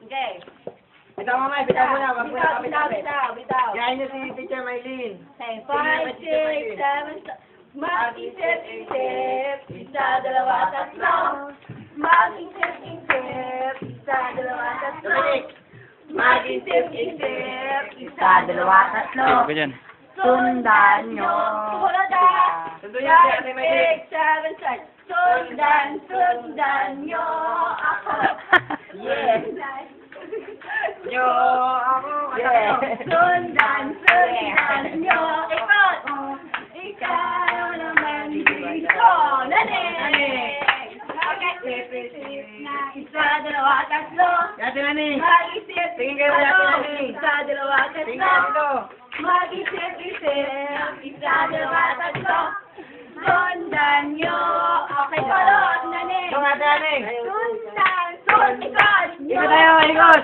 Okay. Bitaw mo, May. Bitaw mo na. Wag mo na kapit-kapit. Bitaw. Yain niyo si Teacher Maylene. Okay, 5, 6, 7, mag-isip-isip, isa, dalawa, tatlo. Mag-isip-isip, isa, dalawa, tatlo. Mag-isip-isip, isa, dalawa, tatlo. Ganyan. Sundan nyo. Sundan niyo si Ate 5, Maylene. 6, 7, start. Sundan nyo ako. Yes. Yo, ako. Yes. Sundan nyo. Ikaw naman dito. Nani. Okay. Isa, dalawa, tatlo. Ate Nani. Mag-isip. Tingin kayo na Ate Nani. Isa, dalawa, Tingin tatlo. kayo dito. Mag-isip-isip, isa, dalawa, tatlo. Sundan nyo. Okay, palot, nani. Ito nga, Ate Nani. Ikot. Ikot tayo, ikot.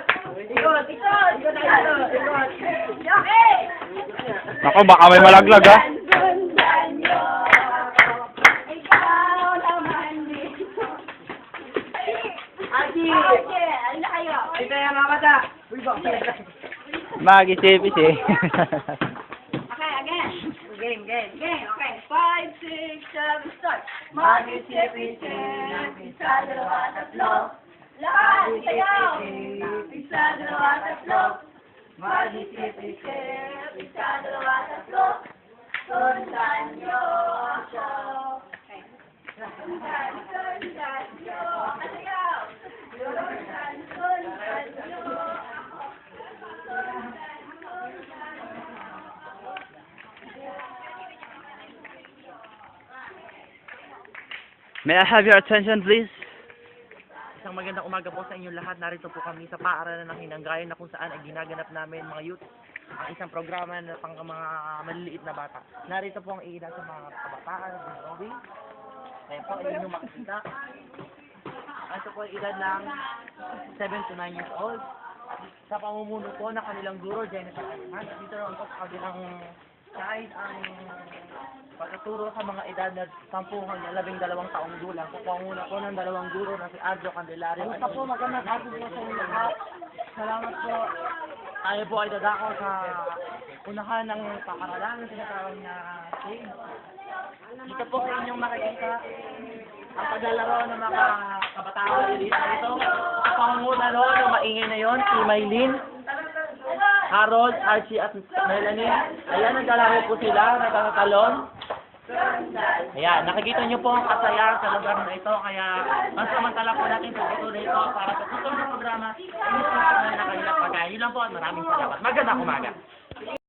Ikot tayo. Okay. Ako, baka may malaglag, ha? Sundan nyo. Ikaw naman dito. Aki. Okay, ano na kayo? Ito yung mga bata. Uy, bakit? Mag-isip-isip. Okay, again. Game. Okay, 5, 6, 7, start. Mag-isip-isip, isa, dalawa, tatlo. Lahat, sayaw. Isa, dalawa, tatlo. Mag-isip-isip, isa, dalawa, tatlo. Sundan nyo ako. Okay. Sundan nyo. Sayaw. Sundan nyo ako. May I have your attention, please? Isang magandang umaga po sa inyong lahat. Narito po kami sa paaralan ng Hinanggayon na kung saan ay ginaganap namin mga youth ang isang programa na pang mga maliliit na bata. Narito po ang ilan sa mga kabataan, growing. Kaya po ay inyong makikita. Ito po ay edad ng 7 to 9 years old. Sa pamumuno po ng kanilang guro, Jennifer Alman. Dito naman po sa kabilang side ang pagtuturo sa mga edad na 10 hanggang 12 taong gulang. Sa panguna po ng dalawang guro na si Adjo Candelario. Basta po magandang hapon po sa inyo lahat. Salamat po. Tayo po ay dadako sa unahan ng paaralan ng sinatawag na stage. Dito po ay inyong makikita ang paglalaro ng mga kabataan dito. Sa pangunguna noon, ang maingay na yon, si Maylene, Harold, Archie at Melanie. Ayan, naglalaro po sila, nagkakatalon. Ayan, nakikita niyo po ang kasaya sa lugar na ito. Kaya, pansamantala po natin pagpatuloy ito para sa susunod na programa. Inis po na kanilang pagkain. Yun lang po at maraming salamat. Magandang umaga.